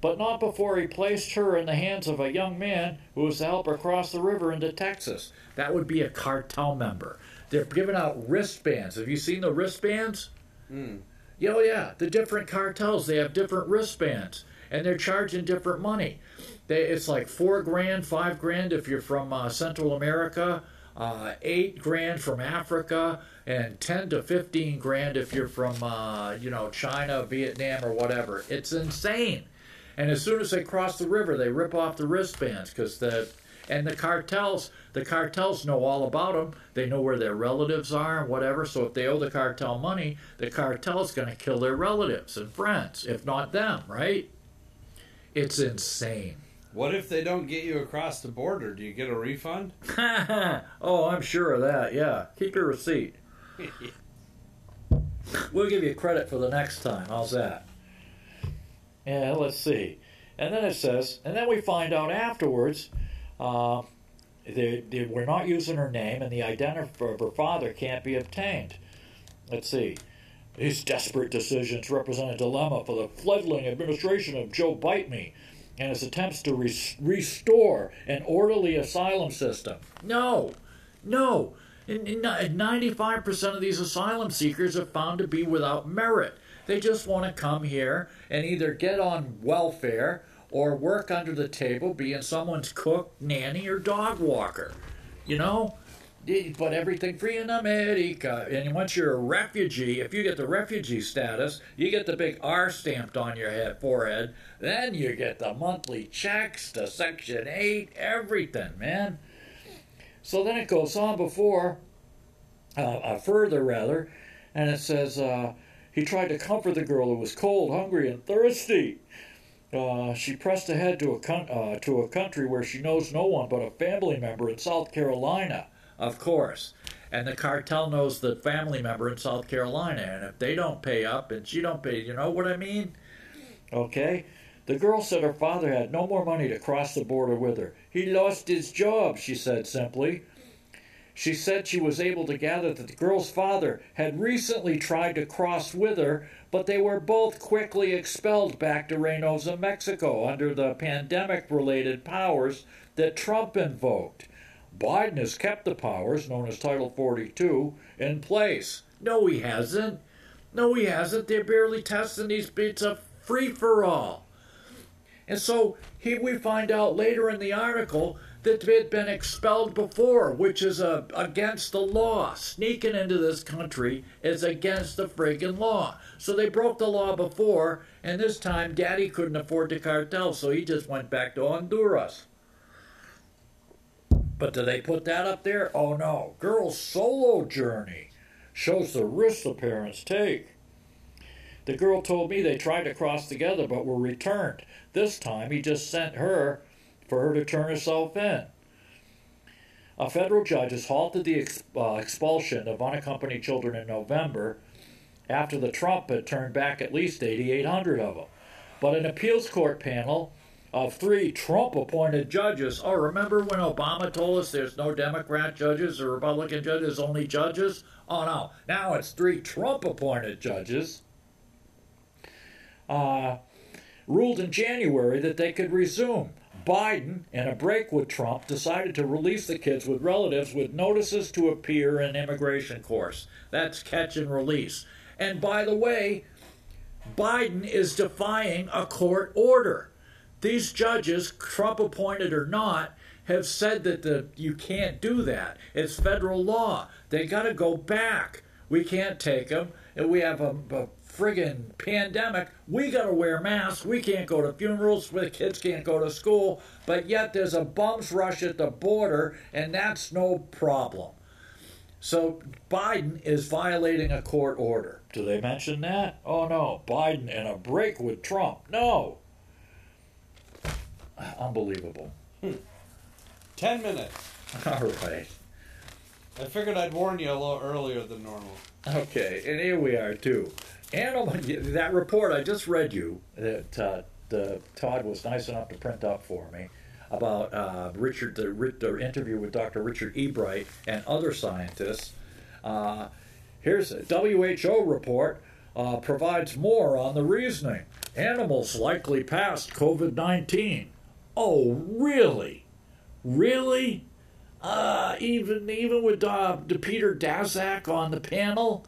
Speaker 2: but not before he placed her in the hands of a young man who was to help her cross the river into Texas. That would be a cartel member. They're giving out wristbands. Have you seen the wristbands? Oh yeah, the different cartels, they have different wristbands, and they're charging different money. It's like $4 grand, $5 grand if you're from Central America, $8 grand from Africa, and 10 to 15 grand if you're from China, Vietnam, or whatever. It's insane. And as soon as they cross the river, they rip off the wristbands because the cartels know all about them. They know where their relatives are and whatever. So if they owe the cartel money, the cartel's going to kill their relatives and friends, if not them, right? It's insane.
Speaker 3: What if they don't get you across the border? Do you get a refund?
Speaker 2: Oh, I'm sure of that, yeah. Keep your receipt. We'll give you credit for the next time. How's that? Yeah, let's see. And then it says, and then we find out afterwards, they were not using her name, and the identity of her father can't be obtained. Let's see. These desperate decisions represent a dilemma for the fledgling administration of Joe Bite Me and his attempts to restore an orderly asylum system. No. 95% of these asylum seekers are found to be without merit. They just want to come here and either get on welfare or work under the table, being someone's cook, nanny, or dog walker. You know? But everything free in America. And once you're a refugee, if you get the refugee status, you get the big R stamped on your forehead. Then you get the monthly checks, the Section 8, everything, man. So then it goes on further, and it says, he tried to comfort the girl who was cold, hungry, and thirsty. She pressed ahead to a country where she knows no one but a family member in South Carolina. Of course. And the cartel knows the family member in South Carolina. And if they don't pay up and she don't pay, you know what I mean? Okay. The girl said her father had no more money to cross the border with her. He lost his job, she said simply. She said she was able to gather that the girl's father had recently tried to cross with her, but they were both quickly expelled back to Reynosa, Mexico, under the pandemic-related powers that Trump invoked. Biden has kept the powers, known as Title 42, in place. No, he hasn't. They're barely testing these. It's a free-for-all. And so we find out later in the article that they'd been expelled before, which is against the law. Sneaking into this country is against the friggin' law. So they broke the law before, and this time Daddy couldn't afford the cartel, so he just went back to Honduras. But do they put that up there? Oh no. Girl's solo journey shows the risks the parents take. The girl told me they tried to cross together but were returned. This time he just sent her for her to turn herself in. A federal judge has halted the expulsion of unaccompanied children in November after the Trump had turned back at least 8,800 of them. But an appeals court panel of 3 Trump-appointed judges. Oh, remember when Obama told us there's no Democrat judges or Republican judges, only judges? Oh, no. Now it's 3 Trump-appointed judges. Ruled in January that they could resume. Biden, in a break with Trump, decided to release the kids with relatives with notices to appear in immigration courts. That's catch and release. And by the way, Biden is defying a court order. These judges, Trump appointed or not, have said that you can't do that. It's federal law. They got to go back. We can't take them. And we have a friggin' pandemic. We got to wear masks. We can't go to funerals. The kids can't go to school. But yet there's a bum's rush at the border, and that's no problem. So Biden is violating a court order. Do they mention that? Oh no, Biden in a break with Trump. No. Unbelievable.
Speaker 3: 10 minutes.
Speaker 2: All right.
Speaker 3: I figured I'd warn you a little earlier than normal.
Speaker 2: Okay, and here we are too. That report I just read you, that Todd was nice enough to print up for me, about the interview with Dr. Richard Ebright and other scientists. Here's a WHO report provides more on the reasoning. Animals likely passed COVID-19. Oh, really? Really? Even with Peter Daszak on the panel,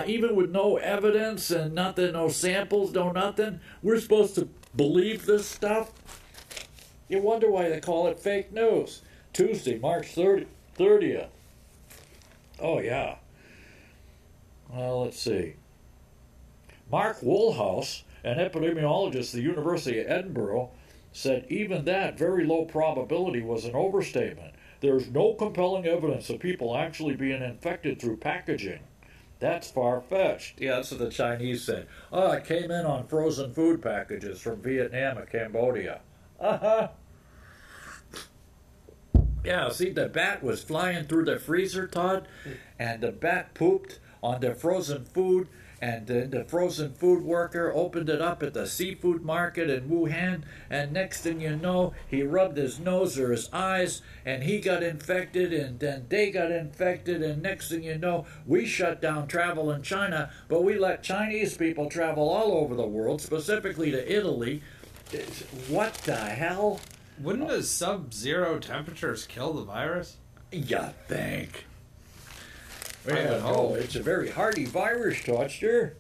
Speaker 2: even with no evidence and no samples, no nothing, we're supposed to believe this stuff? You wonder why they call it fake news. Tuesday, March 30th. Oh, yeah. Well, let's see. Mark Woolhouse, an epidemiologist at the University of Edinburgh, said even that very low probability was an overstatement. There's no compelling evidence of people actually being infected through packaging. That's far-fetched. Yeah, that's what the Chinese said. Oh, it came in on frozen food packages from Vietnam and Cambodia. Uh-huh. Yeah, see, the bat was flying through the freezer, Todd, and the bat pooped on the frozen food, and then the frozen food worker opened it up at the seafood market in Wuhan, and next thing you know, he rubbed his nose or his eyes, and he got infected, and then they got infected, and next thing you know, we shut down travel in China, but we let Chinese people travel all over the world, specifically to Italy. What the hell?
Speaker 3: Wouldn't the sub-zero temperatures kill the virus?
Speaker 2: You think?
Speaker 3: Well,
Speaker 2: it's a very hardy virus, Toadster.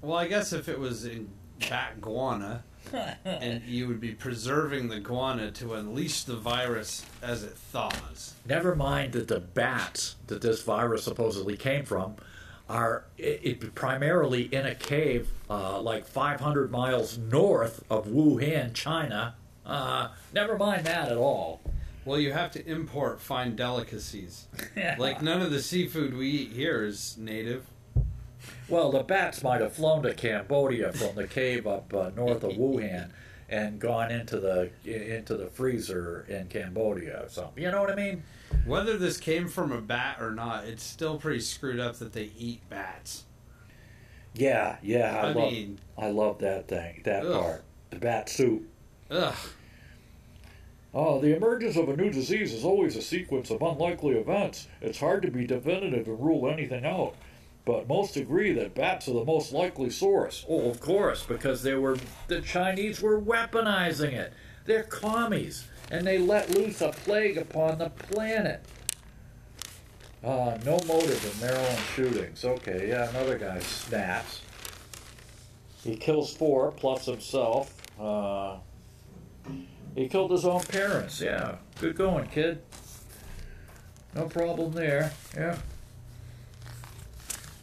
Speaker 3: Well, I guess if it was in bat guana, and you would be preserving the guana to unleash the virus as it thaws.
Speaker 2: Never mind that the bats that this virus supposedly came from are primarily in a cave like 500 miles north of Wuhan, China. Never mind that at all.
Speaker 3: Well, you have to import fine delicacies. Like, none of the seafood we eat here is native.
Speaker 2: Well, the bats might have flown to Cambodia from the cave up north of Wuhan and gone into the freezer in Cambodia or something. You know what I mean?
Speaker 3: Whether this came from a bat or not, it's still pretty screwed up that they eat bats.
Speaker 2: Yeah, I love that thing, that part. The bat soup.
Speaker 3: Ugh.
Speaker 2: The emergence of a new disease is always a sequence of unlikely events. It's hard to be definitive and rule anything out. But most agree that bats are the most likely source. Oh, of course, because the Chinese were weaponizing it. They're commies, and they let loose a plague upon the planet. No motive in Merrill shootings. Okay, yeah, another guy snaps. He kills 4 plus himself. He killed his own parents. Yeah, good going, kid. No problem there. Yeah.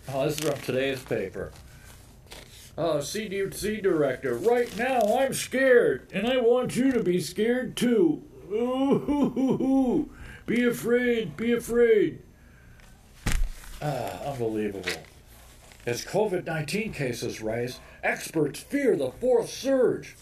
Speaker 2: Oh, this is from today's paper. CDC director. Right now, I'm scared, and I want you to be scared too. Ooh, be afraid, be afraid. Unbelievable. As COVID-19 cases rise, experts fear the 4th surge.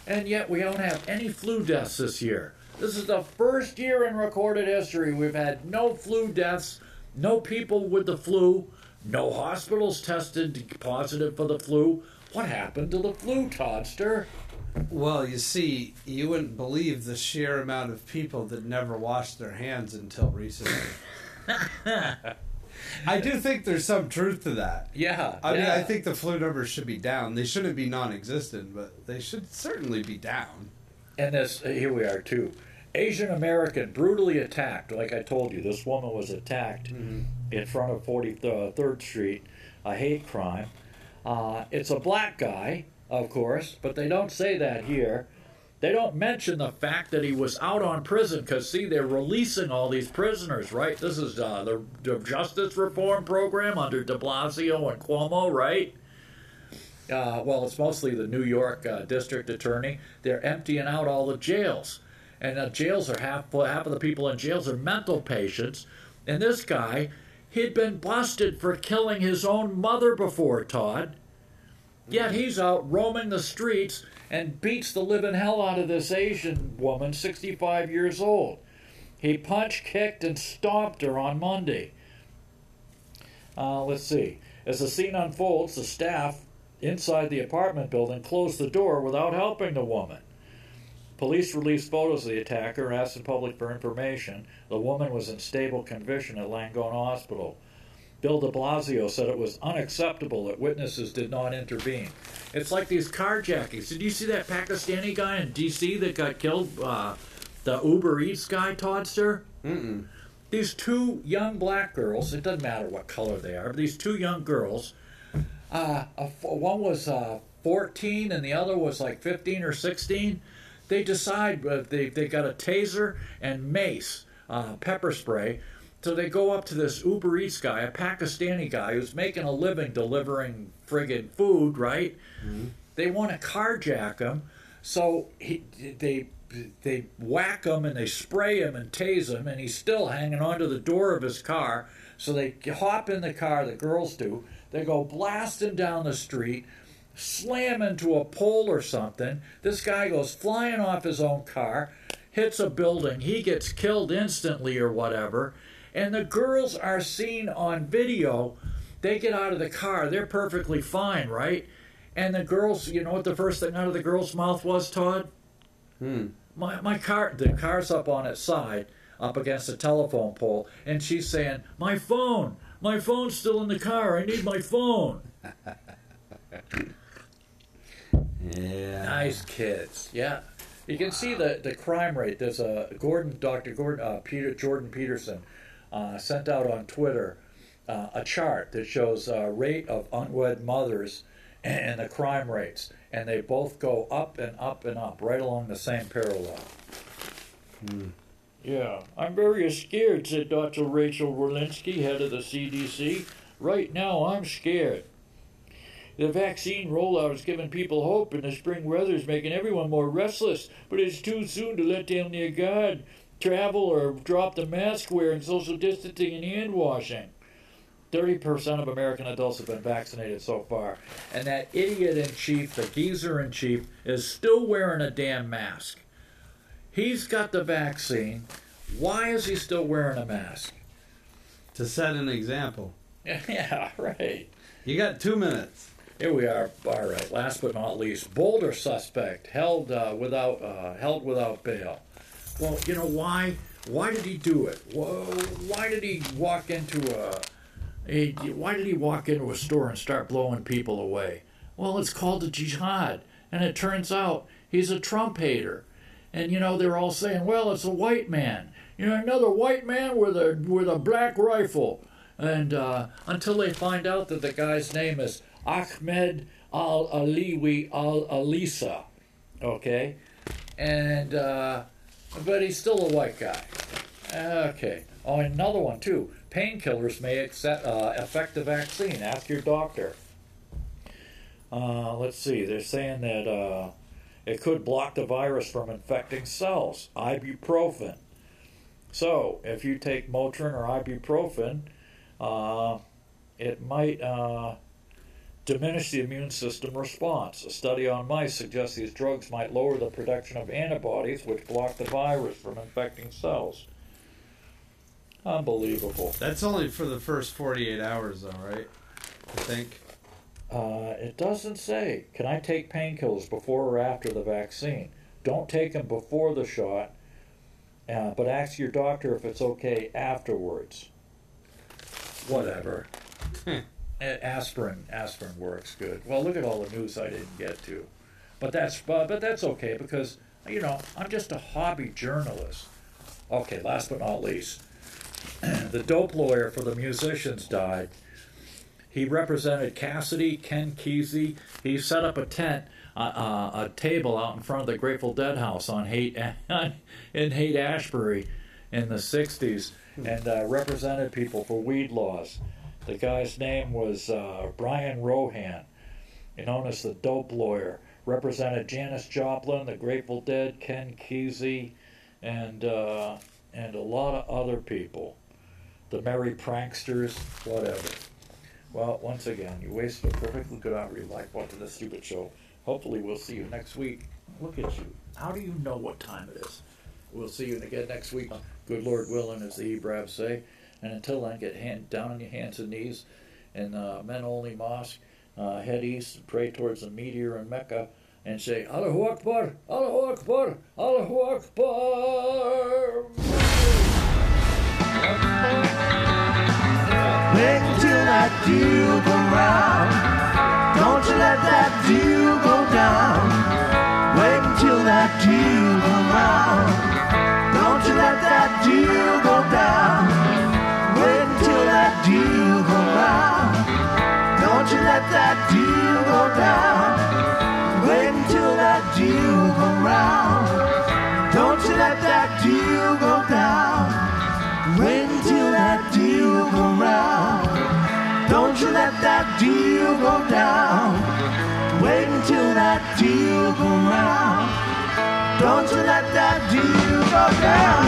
Speaker 2: And yet we don't have any flu deaths this year. This is the first year in recorded history we've had no flu deaths, no people with the flu, no hospitals tested positive for the flu. What happened to the flu, Toadster?
Speaker 3: Well, you see, you wouldn't believe the sheer amount of people that never washed their hands until recently. I do think there's some truth to that.
Speaker 2: Yeah.
Speaker 3: I mean, I think the flu numbers should be down. They shouldn't be non-existent, but they should certainly be down.
Speaker 2: And this, here we are too. Asian American brutally attacked. Like I told you, this woman was attacked in front of 43rd Street, a hate crime. It's a black guy, of course, but they don't say that here. They don't mention the fact that he was out on prison because, see, they're releasing all these prisoners, right? This is the Justice Reform Program under de Blasio and Cuomo, right? Well, it's mostly the New York District Attorney. They're emptying out all the jails. And the jails are half of the people in jails are mental patients. And this guy, he'd been busted for killing his own mother before, Todd. Yet he's out roaming the streets and beats the living hell out of this Asian woman, 65 years old. He punched, kicked, and stomped her on Monday. Let's see. As the scene unfolds, the staff inside the apartment building closed the door without helping the woman. Police released photos of the attacker and asked the public for information. The woman was in stable condition at Langone Hospital. Bill de Blasio said it was unacceptable that witnesses did not intervene. It's like these carjackings. Did you see that Pakistani guy in D.C. that got killed? The Uber Eats guy, Toddster?
Speaker 3: Mm-mm.
Speaker 2: These two young black girls, it doesn't matter what color they are, but these two young girls, one was 14 and the other was like 15 or 16. They decide, they got a taser and mace, pepper spray. So they go up to this Uber Eats guy, a Pakistani guy who's making a living delivering friggin' food, right? Mm-hmm. They want to carjack him, so they whack him and they spray him and tase him, and he's still hanging onto the door of his car. So they hop in the car, the girls do. They go blasting down the street, slam into a pole or something. This guy goes flying off his own car, hits a building. He gets killed instantly or whatever. And the girls are seen on video. They get out of the car. They're perfectly fine, right? And the girls, you know what the first thing out of the girl's mouth was, Todd? My car, the car's up on its side, up against a telephone pole, and she's saying, my phone's still in the car. I need my phone.
Speaker 3: Yeah.
Speaker 2: Nice kids. Yeah. You can see the crime rate. There's a Jordan Peterson sent out on Twitter a chart that shows rate of unwed mothers and the crime rates, and they both go up and up and up, right along the same parallel. Yeah, I'm very scared, said Dr. Rachel Walensky, head of the CDC. Right now, I'm scared. The vaccine rollout is giving people hope, and the spring weather is making everyone more restless, but it's too soon to let down their guard, travel, or drop the mask wearing, social distancing, and hand washing. 30% of American adults have been vaccinated so far, and that idiot-in-chief, the geezer-in-chief, is still wearing a damn mask. He's got the vaccine. Why is he still wearing a mask?
Speaker 3: To set an example.
Speaker 2: Yeah, right.
Speaker 3: You got 2 minutes.
Speaker 2: Here we are. All right. Last but not least, Boulder suspect held without bail. Well, you know why? Why did he do it? Why did he walk into a store and start blowing people away? Well, it's called a jihad, and it turns out he's a Trump hater. And you know they're all saying, well, it's a white man. You know, another white man with a black rifle. And until they find out that the guy's name is Ahmed Al-Aliwi Al-Alisa, okay? And, but he's still a white guy. Okay. Oh, and another one, too. Painkillers may affect the vaccine. Ask your doctor. Let's see. They're saying that it could block the virus from infecting cells. Ibuprofen. So, if you take Motrin or ibuprofen, it might diminish the immune system response. A study on mice suggests these drugs might lower the production of antibodies, which block the virus from infecting cells. Unbelievable.
Speaker 3: That's only for the first 48 hours, though, right? I think.
Speaker 2: It doesn't say. Can I take painkillers before or after the vaccine? Don't take them before the shot, but ask your doctor if it's okay afterwards. Whatever. Aspirin works good. Well, look at all the news I didn't get to, but that's okay because You know, I'm just a hobby journalist. Okay, last but not least, the dope lawyer for the musicians died. He represented Cassidy, Ken Kesey. He set up a tent, a table out in front of the Grateful Dead house on in Haight-Ashbury in the 60s, and represented people for weed laws. The guy's name was Brian Rohan, known as the dope lawyer. Represented Janis Joplin, the Grateful Dead, Ken Kesey, and a lot of other people. The Merry Pranksters, whatever. Well, once again, you wasted a perfectly good hour of your life watching this stupid show. Hopefully we'll see you next week. Look at you. How do you know what time it is? We'll see you again next week. Good Lord willing, as the Hebraists say. And until then, get down on your hands and knees in men-only mosque. Head east and pray towards the meteor in Mecca. And say, Allahu Akbar, Allahu Akbar, Allahu Akbar.
Speaker 1: Wait until that dew go round. Don't you let that dew go down. Wait until that dew go round. Don't you let that dew go down. Wait until that dew go round. Don't you let that dew go down. Wait until that dew go round. Don't you let that dew go down. Wait until that dew go round. Don't you let that dew go down. Wait until that dew go round. Don't you let that dew go down.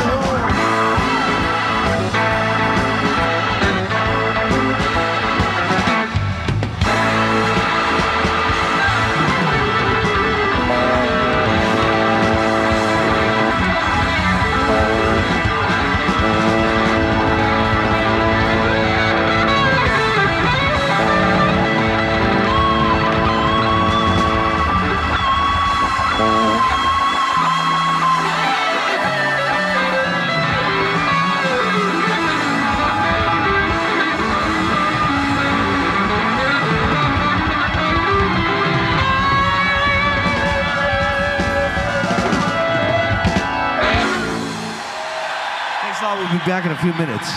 Speaker 1: We'll be back in a few minutes.